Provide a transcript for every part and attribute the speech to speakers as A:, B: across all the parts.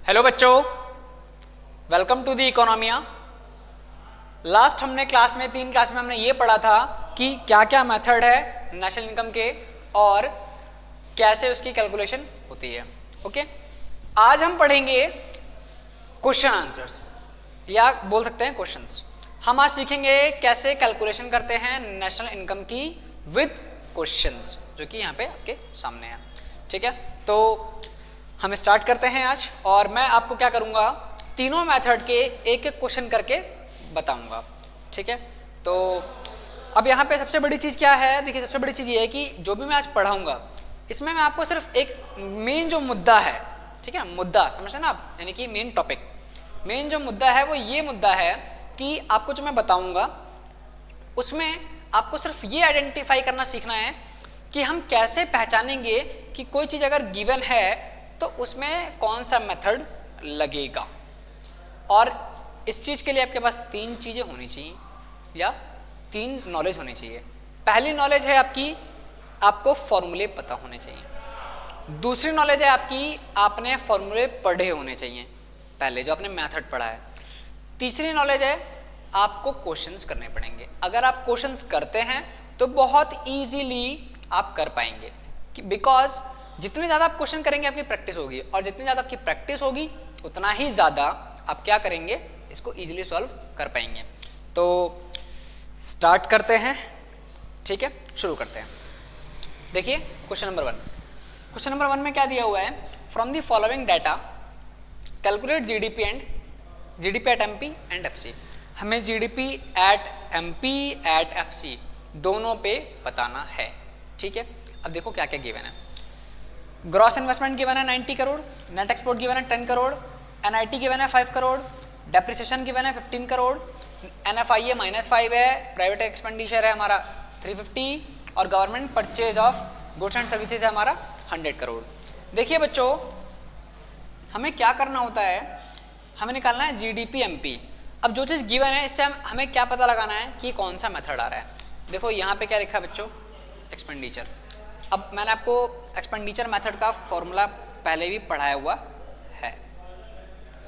A: Hello बच्चों, welcome to the इकोनॉमिया। Last हमने तीन क्लास में हमने ये पढ़ा था कि क्या क्या मेथड है नेशनल इनकम के और कैसे उसकी कैलकुलेशन होती है। ओके, आज हम पढ़ेंगे क्वेश्चन आंसर्स या बोल सकते हैं क्वेश्चंस। हम आज सीखेंगे कैसे कैलकुलेशन करते हैं नेशनल इनकम की विद क्वेश्चंस, जो कि यहाँ पे आपके सामने है। ठीक है, तो हम स्टार्ट करते हैं आज, और मैं आपको क्या करूँगा, तीनों मेथड के एक एक क्वेश्चन करके बताऊँगा। ठीक है, तो अब यहाँ पे सबसे बड़ी चीज़ क्या है, देखिए सबसे बड़ी चीज़ ये है कि जो भी मैं आज पढ़ाऊँगा इसमें मैं आपको सिर्फ एक मेन जो मुद्दा है, ठीक है, मुद्दा समझते हैं ना आप, यानी कि मेन टॉपिक, मेन जो मुद्दा है वो ये मुद्दा है कि आपको जो मैं बताऊँगा उसमें आपको सिर्फ ये आइडेंटिफाई करना सीखना है कि हम कैसे पहचानेंगे कि कोई चीज़ अगर गिवन है तो उसमें कौन सा मेथड लगेगा। और इस चीज़ के लिए आपके पास तीन चीज़ें होनी चाहिए या तीन नॉलेज होनी चाहिए। पहली नॉलेज है आपकी, आपको फॉर्मूले पता होने चाहिए। दूसरी नॉलेज है आपकी, आपने फॉर्मूले पढ़े होने चाहिए पहले, जो आपने मेथड पढ़ा है। तीसरी नॉलेज है आपको क्वेश्चंस करने पड़ेंगे। अगर आप क्वेश्चंस करते हैं तो बहुत इजीली आप कर पाएंगे, बिकॉज जितने ज़्यादा आप क्वेश्चन करेंगे आपकी प्रैक्टिस होगी, और जितनी ज़्यादा आपकी प्रैक्टिस होगी उतना ही ज़्यादा आप क्या करेंगे, इसको इजीली सॉल्व कर पाएंगे। तो स्टार्ट करते हैं। ठीक है, शुरू करते हैं। देखिए क्वेश्चन नंबर 1। क्वेश्चन नंबर 1 में क्या दिया हुआ है, from the following data calculate GDP at MP and FC. हमें GDP at MP at FC दोनों पे बताना है। ठीक है, अब देखो क्या क्या गिवन है। ग्रॉस इन्वेस्टमेंट गिवन है 90 करोड़, नेट एक्सपोर्ट गिवन है 10 करोड़, एनआईटी गिवन है 5 करोड़, डेप्रिसिएशन गिवन है 15 करोड़, एनएफआईए -5 है, प्राइवेट एक्सपेंडिचर है हमारा 350, और government purchase of goods and services है हमारा 100 करोड़। देखिए बच्चों, हमें क्या करना होता है, हमें निकालना है जीडीपी एमपी। अब जो चीज़ गिवन है इससे हमें क्या पता लगाना है कि कौन सा मेथड आ रहा है। देखो यहाँ पे क्या लिखा है बच्चों, एक्सपेंडिचर। अब मैंने आपको एक्सपेंडिचर मेथड का फॉर्मूला पहले भी पढ़ाया हुआ है,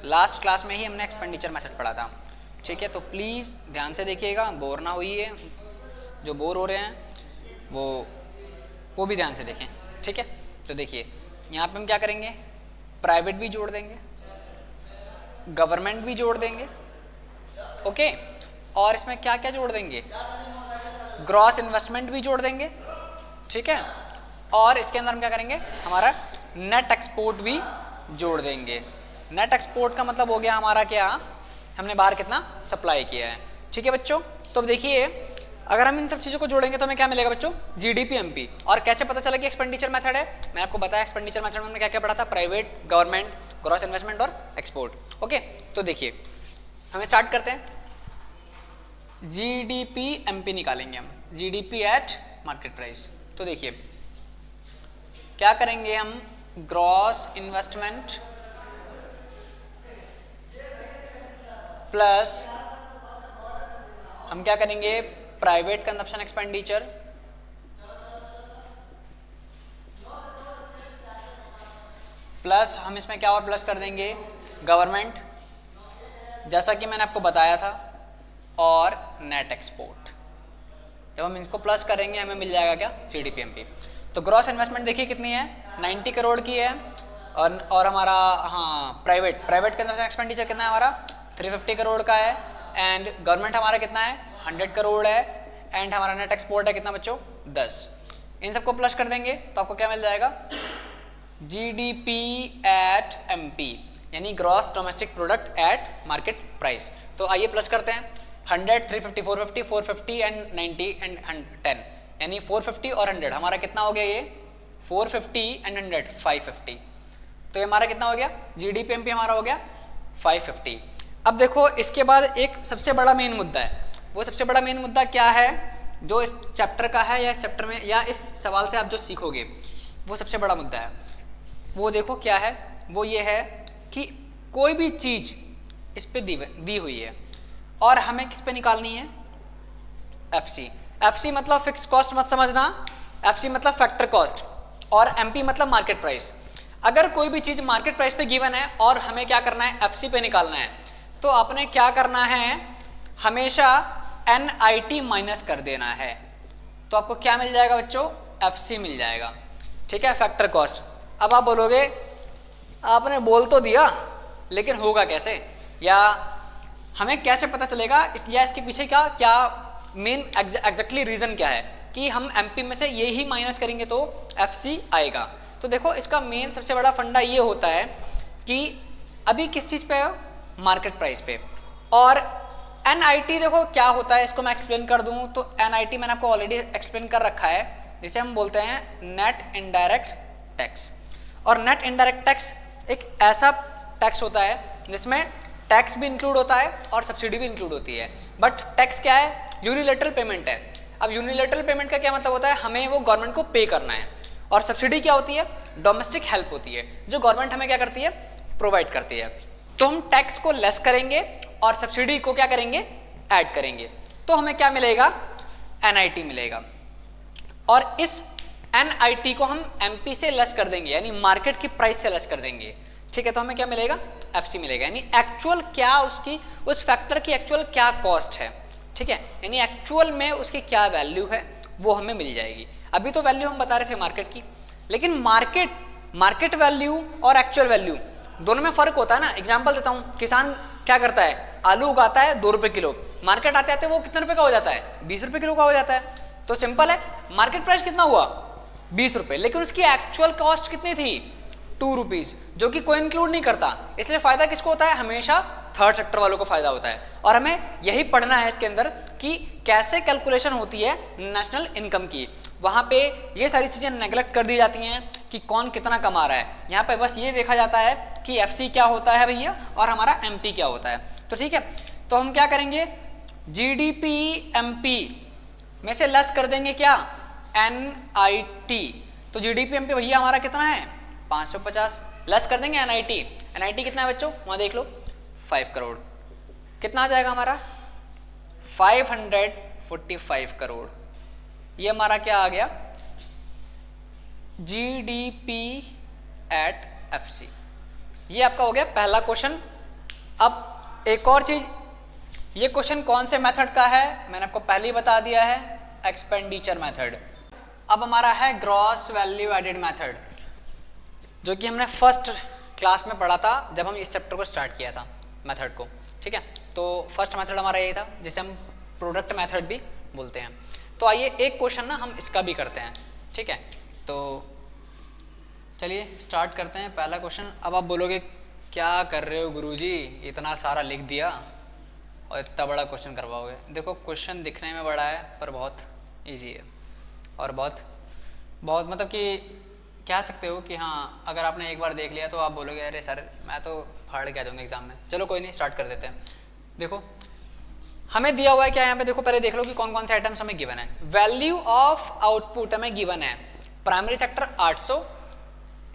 A: लास्ट क्लास में ही हमने एक्सपेंडिचर मेथड पढ़ा था। ठीक है, तो प्लीज़ ध्यान से देखिएगा, बोर ना होइए, जो बोर हो रहे हैं वो भी ध्यान से देखें। ठीक है, तो देखिए यहाँ पे हम क्या करेंगे, प्राइवेट भी जोड़ देंगे, गवर्नमेंट भी जोड़ देंगे, ओके, और इसमें क्या क्या जोड़ देंगे, ग्रॉस इन्वेस्टमेंट भी जोड़ देंगे। ठीक है, और इसके अंदर हम क्या करेंगे, हमारा नेट एक्सपोर्ट भी जोड़ देंगे। नेट एक्सपोर्ट का मतलब हो गया हमारा क्या, हमने बाहर कितना सप्लाई किया है। ठीक है बच्चों, तो अब देखिए अगर हम इन सब चीज़ों को जोड़ेंगे तो हमें क्या मिलेगा बच्चों, जीडीपी एमपी। और कैसे पता चला कि एक्सपेंडिचर मेथड है, मैंने आपको बताया एक्सपेंडिचर मेथड में हमने क्या क्या पढ़ा था, प्राइवेट, गवर्नमेंट, ग्रॉस इन्वेस्टमेंट और एक्सपोर्ट। ओके, तो देखिए हमें स्टार्ट करते हैं। जीडीपी एमपी निकालेंगे हम, जीडीपी एट मार्केट प्राइस। तो देखिए क्या करेंगे हम, ग्रॉस इन्वेस्टमेंट प्लस हम क्या करेंगे, प्राइवेट कंजप्शन एक्सपेंडिचर प्लस हम इसमें क्या और प्लस कर देंगे, गवर्नमेंट, जैसा कि मैंने आपको बताया था, और नेट एक्सपोर्ट। जब हम इसको प्लस करेंगे हमें मिल जाएगा क्या, जीडीपी एमपी। तो ग्रॉस इन्वेस्टमेंट देखिए कितनी है, 90 करोड़ की है, और हमारा प्राइवेट कंजप्शन एक्सपेंडिचर कितना है हमारा, 350 करोड़ का है, एंड गवर्नमेंट हमारा कितना है, 100 करोड़ है, एंड हमारा नेट एक्सपोर्ट है कितना बच्चों, 10। इन सबको प्लस कर देंगे तो आपको क्या मिल जाएगा, जीडीपी एट एमपी, यानी gross domestic product at market price. तो आइए प्लस करते हैं, 100, 350, 450, 450 एंड 90 एंड 10, यानी 450 और 100 हमारा कितना हो गया, ये 450 एंड 100 550। तो ये हमारा कितना हो गया, जीडीपी एमपी हमारा हो गया 550। अब देखो इसके बाद एक सबसे बड़ा मेन मुद्दा है। वो सबसे बड़ा मेन मुद्दा क्या है जो इस चैप्टर का है, या इस चैप्टर में या इस सवाल से आप जो सीखोगे, वो सबसे बड़ा मुद्दा है। वो देखो क्या है, वो ये है कि कोई भी चीज़ इस पे दी हुई है और हमें किस पे निकालनी है, एफसी। एफसी मतलब फिक्स कॉस्ट मत समझना, एफसी मतलब फैक्टर कॉस्ट, और एमपी मतलब मार्केट प्राइस। अगर कोई भी चीज मार्केट प्राइस पे गिवन है और हमें क्या करना है, एफसी पे निकालना है, तो आपने क्या करना है, हमेशा NIT माइनस कर देना है, तो आपको क्या मिल जाएगा बच्चों, FC मिल जाएगा। ठीक है, फैक्टर कॉस्ट। अब आप बोलोगे आपने बोल तो दिया लेकिन होगा कैसे, या हमें कैसे पता चलेगा, इसलिए इसके पीछे क्या क्या मेन एग्जैक्टली रीजन क्या है कि हम MP में से ये ही माइनस करेंगे तो FC आएगा। तो देखो इसका मेन सबसे बड़ा फंडा ये होता है कि अभी किस चीज पे है, मार्केट प्राइस पे। और NIT देखो क्या होता है, इसको मैं एक्सप्लेन कर दूं तो NIT मैंने आपको ऑलरेडी एक्सप्लेन कर रखा है, जिसे हम बोलते हैं नेट इनडायरेक्ट टैक्स। और नेट इनडायरेक्ट टैक्स एक ऐसा टैक्स होता है जिसमें टैक्स भी इंक्लूड होता है और सब्सिडी भी इंक्लूड होती है। बट टैक्स क्या है, यूनिलैटरल पेमेंट है। अब यूनिलैटरल पेमेंट का क्या मतलब होता है, हमें वो गवर्नमेंट को पे करना है। और सब्सिडी क्या होती है, डोमेस्टिक हेल्प होती है जो गवर्नमेंट हमें क्या करती है, प्रोवाइड करती है। तो हम टैक्स को लेस करेंगे और सब्सिडी को क्या करेंगे, ऐड करेंगे, तो हमें क्या मिलेगा, NIT मिलेगा। और इस NIT को हम MP से लेस कर देंगे, यानी मार्केट की प्राइस से लेस कर देंगे। ठीक है, तो हमें क्या मिलेगा, FC मिलेगा, यानी एक्चुअल क्या उसकी, उस फैक्टर की एक्चुअल क्या कॉस्ट है। ठीक है, यानी एक्चुअल में उसकी क्या वैल्यू है वो हमें मिल जाएगी। अभी तो वैल्यू हम बता रहे थे मार्केट की, लेकिन मार्केट वैल्यू और एक्चुअल वैल्यू दोनों में फर्क होता है ना। एग्जांपल देता हूं, किसान क्या करता है, आलू उगाता है 2 रुपए किलो, मार्केट आते आते वो कितने रुपए का हो जाता है, 20 रुपए किलो का हो जाता है। तो सिंपल है, मार्केट प्राइस कितना हुआ, 20 रुपए, लेकिन उसकी एक्चुअल कॉस्ट कितनी थी, 2 रुपीज, जो कि कोई इंक्लूड नहीं करता। इसलिए फायदा किसको होता है, हमेशा थर्ड सेक्टर वालों को फायदा होता है। और हमें यही पढ़ना है इसके अंदर कि कैसे कैलकुलेशन होती है नेशनल इनकम की। वहां पे ये सारी चीजें नेग्लेक्ट कर दी जाती हैं कि कौन कितना कमा रहा है। यहाँ पे बस ये देखा जाता है कि FC क्या होता है भैया और हमारा MP क्या होता है। तो ठीक है, तो हम क्या करेंगे, GDP MP में से लेस कर देंगे क्या, NIT। तो GDP MP भैया हमारा कितना है, 550, लेस कर देंगे NIT कितना है बच्चों, वहां देख लो, 5 करोड़। कितना आ जाएगा हमारा, 545 करोड़। ये हमारा क्या आ गया, GDP at FC। ये आपका हो गया पहला क्वेश्चन। अब एक और चीज, ये क्वेश्चन कौन से मेथड का है, मैंने आपको पहले ही बता दिया है, एक्सपेंडिचर मेथड। अब हमारा है ग्रॉस वैल्यू एडेड मेथड, जो कि हमने फर्स्ट क्लास में पढ़ा था जब हम इस चैप्टर को स्टार्ट किया था मेथड को। ठीक है, तो फर्स्ट मेथड हमारा यही था जिसे हम प्रोडक्ट मेथड भी बोलते हैं। तो आइए एक क्वेश्चन ना हम इसका भी करते हैं। ठीक है, तो चलिए स्टार्ट करते हैं पहला क्वेश्चन। अब आप बोलोगे क्या कर रहे हो गुरुजी, इतना सारा लिख दिया और इतना बड़ा क्वेश्चन करवाओगे। देखो क्वेश्चन दिखने में बड़ा है पर बहुत इजी है, और बहुत मतलब कि कह सकते हो कि हाँ, अगर आपने एक बार देख लिया तो आप बोलोगे अरे सर मैं तो फाड़ के आ जाऊंगा एग्जाम में। चलो कोई नहीं, स्टार्ट कर देते हैं। देखो हमें दिया हुआ है क्या, यहाँ पे देखो पहले देख लो कि कौन कौन से आइटम्स हमें गिवन है। वैल्यू ऑफ आउटपुट हमें गिवन है, प्राइमरी सेक्टर 800,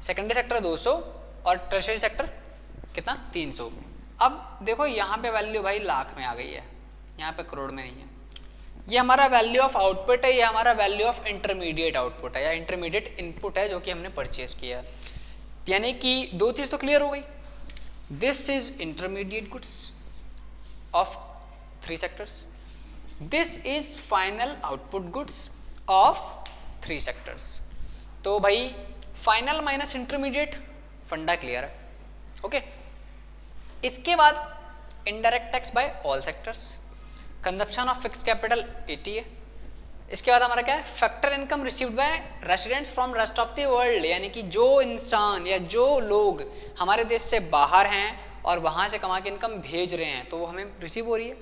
A: सेकेंडरी सेक्टर 200 और टर्शियरी सेक्टर कितना, 300। अब देखो यहाँ पे वैल्यू भाई लाख में आ गई है, यहाँ पे करोड़ में नहीं है। ये हमारा वैल्यू ऑफ आउटपुट है, ये हमारा वैल्यू ऑफ इंटरमीडिएट आउटपुट है या इंटरमीडिएट इनपुट है जो कि हमने परचेज किया है। यानी कि दो चीज तो क्लियर हो गई, this is intermediate goods of 3 sectors, this is final output goods of 3 sectors. तो भाई फाइनल माइनस इंटरमीडिएट, फंडा क्लियर है। ओके, इसके बाद indirect tax bye all sectors, consumption of fix capital 80 है। इसके बाद हमारा क्या है, factor income received by residents from rest of the world, यानी कि जो इंसान या जो लोग हमारे देश से बाहर हैं और वहां से कमा के इनकम भेज रहे हैं तो वो हमें रिसीव हो रही है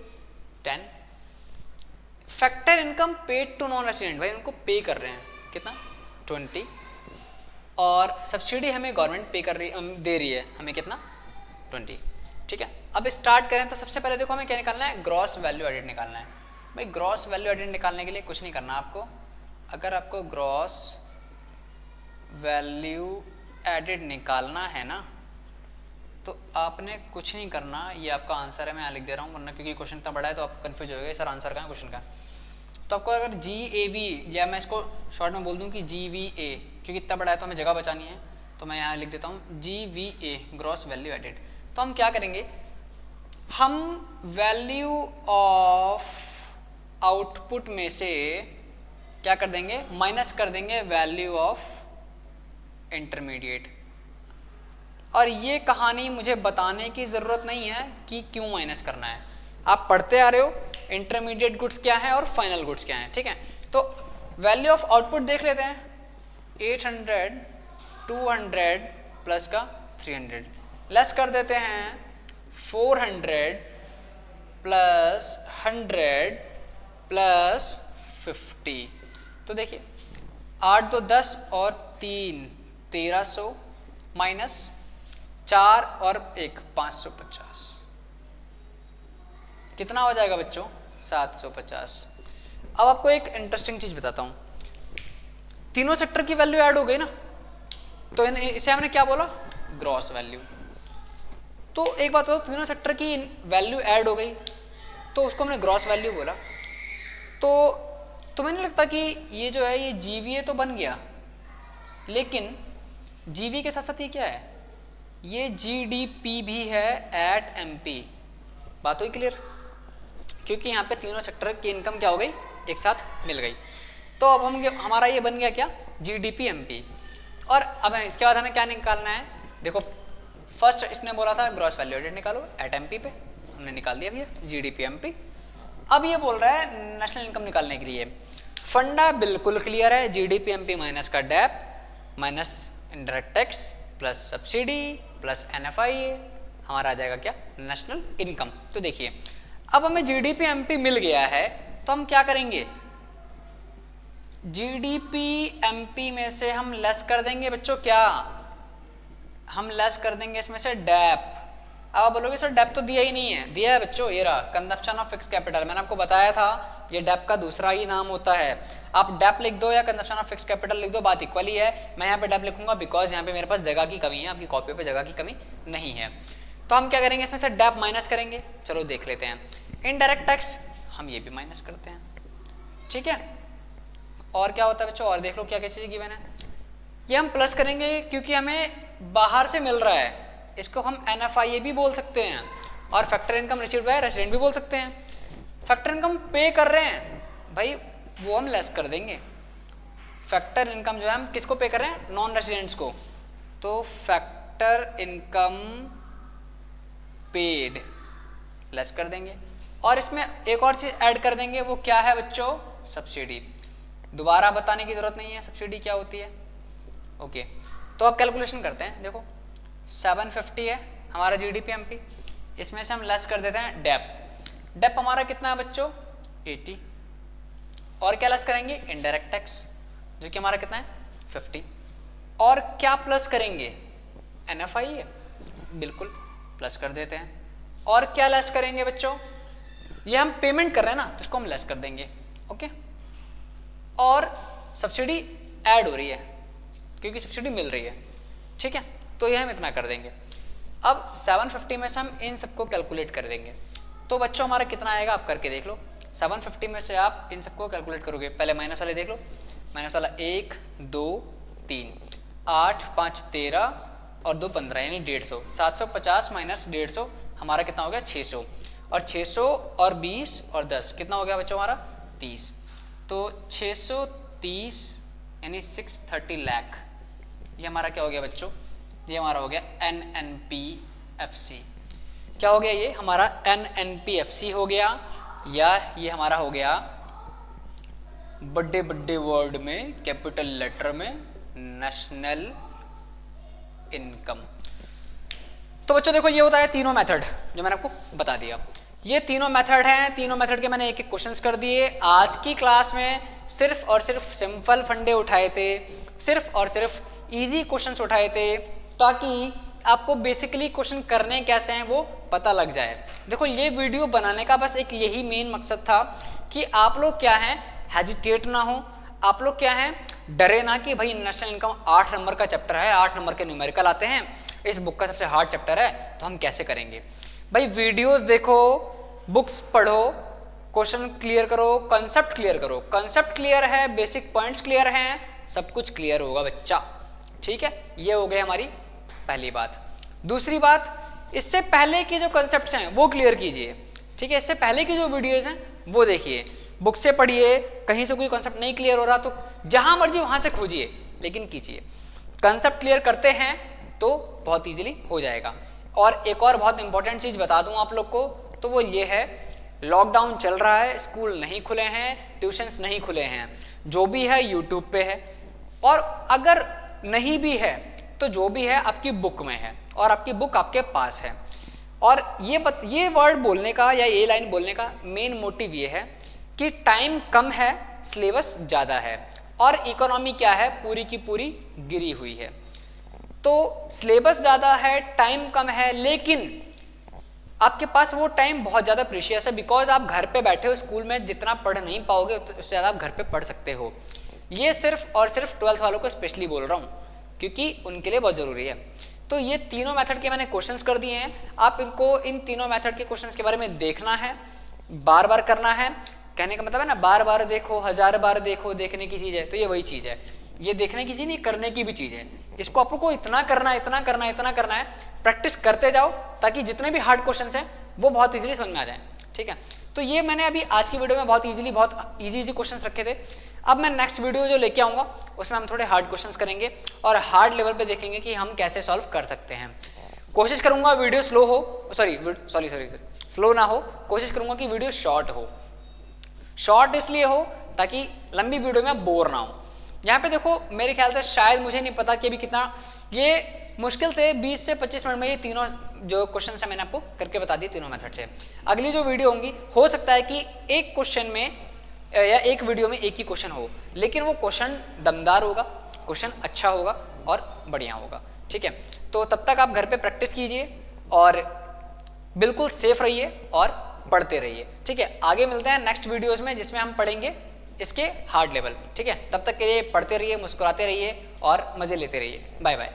A: 10। Factor income paid to non resident, भाई उनको पे कर रहे हैं कितना, 20। और सब्सिडी हमें गवर्नमेंट पे कर रही, दे रही है हमें कितना, 20। ठीक है, अब स्टार्ट करें तो सबसे पहले देखो हमें क्या निकालना है, ग्रॉस वैल्यू एडेड निकालना है। भाई ग्रॉस वैल्यू एडेड निकालने के लिए कुछ नहीं करना आपको। अगर आपको ग्रॉस वैल्यू एडेड निकालना है ना तो आपने कुछ नहीं करना, ये आपका आंसर है, मैं यहाँ लिख दे रहा हूँ वरना क्योंकि क्वेश्चन इतना बड़ा है तो आप कंफ्यूज हो गए सर आंसर कहाँ है क्वेश्चन का। तो आपको अगर GAV, या मैं इसको शॉर्ट में बोल दूँ कि GVA, क्योंकि इतना बड़ा है तो हमें जगह बचानी है, तो मैं यहाँ लिख देता हूँ GVA, ग्रॉस वैल्यू एडेड। तो हम क्या करेंगे, हम वैल्यू ऑफ आउटपुट में से क्या कर देंगे, माइनस कर देंगे वैल्यू ऑफ इंटरमीडिएट। और ये कहानी मुझे बताने की ज़रूरत नहीं है कि क्यों माइनस करना है, आप पढ़ते आ रहे हो इंटरमीडिएट गुड्स क्या है और फाइनल गुड्स क्या है, ठीक है। तो वैल्यू ऑफ आउटपुट देख लेते हैं, 800, 200 प्लस का 300, लेस कर देते हैं 400 प्लस 100 प्लस 50। तो देखिए 8 2 10 और 3 1300 माइनस 4 और 1 550, कितना हो जाएगा बच्चों, 750। अब आपको एक इंटरेस्टिंग चीज बताता हूं, तीनों सेक्टर की वैल्यू ऐड हो गई ना, तो इसे हमने क्या बोला, ग्रॉस वैल्यू। तो एक बात हो, तीनों सेक्टर की वैल्यू ऐड हो गई तो उसको हमने ग्रॉस वैल्यू बोला। तो तुम्हें नहीं लगता कि ये जो है ये जीवीए तो बन गया, लेकिन जीवी के साथ साथ ये क्या है, ये जीडीपी भी है एट एमपी। बात हुई क्लियर, क्योंकि यहाँ पे तीनों सेक्टर की इनकम क्या हो गई, एक साथ मिल गई। तो अब हमारा ये बन गया क्या, जीडीपी एमपी। और अब इसके बाद हमें क्या निकालना है, देखो फर्स्ट इसने बोला था ग्रॉस वैल्यू एडेड निकालो एट एमपी पे, हमने निकाल दिया भैया जीडीपी एमपी। अब ये बोल रहा है नेशनल इनकम निकालने के लिए, फंडा बिल्कुल क्लियर है, जीडीपी एमपी माइनस का dep minus indirect tax plus subsidy plus NFIA, हमारा आ जाएगा क्या, नेशनल इनकम। तो देखिए अब हमें जीडीपी एमपी मिल गया है, तो हम क्या करेंगे, जीडीपी एमपी में से हम लेस कर देंगे बच्चों, क्या हम लेस कर देंगे इसमें से डेप। अब आप बोलोगे सर डेप तो दिया ही नहीं है, दिया है बच्चों, ये रहा कंजप्शन ऑफ फिक्स कैपिटल, मैंने आपको बताया था ये डेप का दूसरा ही नाम होता है। आप डेप लिख दो या कंजप्शन ऑफ फिक्स कैपिटल लिख दो, बात इक्वली है। मैं यहाँ पे डेप लिखूंगा बिकॉज यहाँ पे मेरे पास जगह की कमी है, आपकी कॉपी पे जगह की कमी नहीं है। तो हम क्या करेंगे, इसमें से डेप माइनस करेंगे, चलो देख लेते हैं। इनडायरेक्ट टैक्स हम ये भी माइनस करते हैं, ठीक है। और क्या होता है बच्चों, और देख लो क्या क्या चीज़ गिवन है, ये हम प्लस करेंगे क्योंकि हमें बाहर से मिल रहा है, इसको हम एनएफआईए भी बोल सकते हैं और factor income received by resident भी बोल सकते हैं। फैक्टर इनकम पे कर रहे हैं भाई, वो हम लेस कर देंगे। फैक्टर इनकम जो है हम किसको पे कर रहे हैं, नॉन रेसिडेंट्स को, तो फैक्टर इनकम पेड लेस कर देंगे। और इसमें एक और चीज ऐड कर देंगे, वो क्या है बच्चों, सब्सिडी। दोबारा बताने की जरूरत नहीं है सब्सिडी क्या होती है, ओके। तो अब कैलकुलेशन करते हैं, देखो 750 है हमारा जीडीपी एमपी, इसमें से हम लेस कर देते हैं डेप। डेप हमारा कितना है बच्चों, 80। और क्या लेस करेंगे, इनडायरेक्ट टैक्स जो कि हमारा कितना है 50। और क्या प्लस करेंगे, एनएफआई बिल्कुल प्लस कर देते हैं। और क्या लेस करेंगे बच्चों, ये हम पेमेंट कर रहे हैं ना, तो इसको हम लेस कर देंगे, ओके। और सब्सिडी ऐड हो रही है क्योंकि सब्सिडी मिल रही है, ठीक है, तो ये हम इतना कर देंगे। अब 750 में से हम इन सबको कैलकुलेट कर देंगे, तो बच्चों हमारा कितना आएगा आप करके देख लो। 750 में से आप इन सबको कैलकुलेट करोगे, पहले माइनस वाले देख लो, माइनस वाला 1 2 3 8 5 13 और 2 15 यानी 150। 750 माइनस 150 हमारा कितना हो गया 600, और 600 और 20 और 10 कितना हो गया बच्चों हमारा 30। तो 630 यानी 630 लाख, ये हमारा क्या हो गया बच्चों, ये हमारा हो गया NNPFC। क्या हो गया, ये हमारा NNPFC हो गया, या ये हमारा हो गया बड़े बड़े वर्ड में कैपिटल लेटर में नेशनल इनकम। तो बच्चों देखो ये होता है तीनों मेथड जो मैंने आपको बता दिया, ये तीनों मेथड हैं। तीनों मेथड के मैंने एक एक क्वेश्चंस कर दिए। आज की क्लास में सिर्फ और सिर्फ सिंपल फंडे उठाए थे, सिर्फ और सिर्फ इजी क्वेश्चंस उठाए थे, ताकि आपको बेसिकली क्वेश्चन करने कैसे हैं वो पता लग जाए। देखो ये वीडियो बनाने का बस एक यही मेन मकसद था कि आप लोग क्या हैं हेजिटेट ना हो, आप लोग क्या हैं डरे ना कि भाई नेशनल इनकम 8 नंबर का चैप्टर है, 8 नंबर के न्यूमेरिकल आते हैं, इस बुक का सबसे हार्ड चैप्टर है, तो हम कैसे करेंगे। भाई वीडियोस देखो, बुक्स पढ़ो, क्वेश्चन क्लियर करो, कंसेप्ट क्लियर करो। कंसेप्ट क्लियर है, बेसिक पॉइंट्स क्लियर हैं, सब कुछ क्लियर होगा बच्चा, ठीक है, ये हो गई हमारी पहली बात। दूसरी बात, इससे पहले के जो कंसेप्ट्स हैं वो क्लियर कीजिए, ठीक है। इससे पहले की जो वीडियोज हैं वो देखिए, बुक से पढ़िए, कहीं से कोई कंसेप्ट नहीं क्लियर हो रहा तो जहां मर्जी वहां से खोजिए, लेकिन कीजिए। कंसेप्ट क्लियर करते हैं तो बहुत इजीली हो जाएगा। और एक और बहुत इंपॉर्टेंट चीज बता दूं आप लोग को, तो वो ये है, लॉकडाउन चल रहा है, स्कूल नहीं खुले हैं, ट्यूशंस नहीं खुले हैं, जो भी है यूट्यूब पे है, और अगर नहीं भी है तो जो भी है आपकी बुक में है और आपकी बुक आपके पास है। और ये वर्ड बोलने का या ये लाइन बोलने का मेन मोटिव ये है कि टाइम कम है, सिलेबस ज़्यादा है, और इकोनॉमी क्या है, पूरी की पूरी गिरी हुई है। तो सिलेबस ज़्यादा है, टाइम कम है, लेकिन आपके पास वो टाइम बहुत ज़्यादा प्रीशियस है, बिकॉज आप घर पे बैठे हो, स्कूल में जितना पढ़ नहीं पाओगे उससे ज़्यादा आप घर पे पढ़ सकते हो। ये सिर्फ और सिर्फ 12th वालों को स्पेशली बोल रहा हूँ, क्योंकि उनके लिए बहुत ज़रूरी है। तो ये तीनों मेथड के मैंने क्वेश्चंस कर दिए हैं, आप इनको इन तीनों मेथड के क्वेश्चंस के बारे में देखना है, बार बार करना है। कहने का मतलब है ना, बार बार देखो, 1000 बार देखो, देखने की चीज़ है, तो ये वही चीज़ है, ये देखने की चीज़ नहीं, करने की भी चीज़ है। इसको आप लोग को इतना करना है, इतना करना है, इतना करना है, प्रैक्टिस करते जाओ, ताकि जितने भी हार्ड क्वेश्चन हैं वो बहुत ईजिली समझ में आ जाए, ठीक है। तो ये मैंने अभी आज की वीडियो में बहुत इजी क्वेश्चंस रखे थे। अब मैं नेक्स्ट वीडियो जो लेके आऊँगा उसमें हम थोड़े हार्ड क्वेश्चंस करेंगे और हार्ड लेवल पे देखेंगे कि हम कैसे सॉल्व कर सकते हैं। कोशिश करूँगा वीडियो स्लो हो, स्लो ना हो, कोशिश करूँगा कि वीडियो शॉर्ट हो। शॉर्ट इसलिए हो ताकि लंबी वीडियो में बोर ना हो। यहाँ पे देखो, मेरे ख्याल से शायद, मुझे नहीं पता कि अभी कितना, ये मुश्किल से 20 से 25 मिनट में ये तीनों जो क्वेश्चन है मैंने आपको करके बता दिए तीनों मेथड से। अगली जो वीडियो होंगी, हो सकता है कि एक क्वेश्चन में या एक वीडियो में एक ही क्वेश्चन हो, लेकिन वो क्वेश्चन दमदार होगा, क्वेश्चन अच्छा होगा और बढ़िया होगा, ठीक है। तो तब तक आप घर पे प्रैक्टिस कीजिए और बिल्कुल सेफ रहिए और पढ़ते रहिए, ठीक है। आगे मिलते हैं नेक्स्ट वीडियोस में, जिसमें हम पढ़ेंगे इसके हार्ड लेवल, ठीक है। तब तक के लिए पढ़ते रहिए, मुस्कुराते रहिए और मजे लेते रहिए। Bye bye.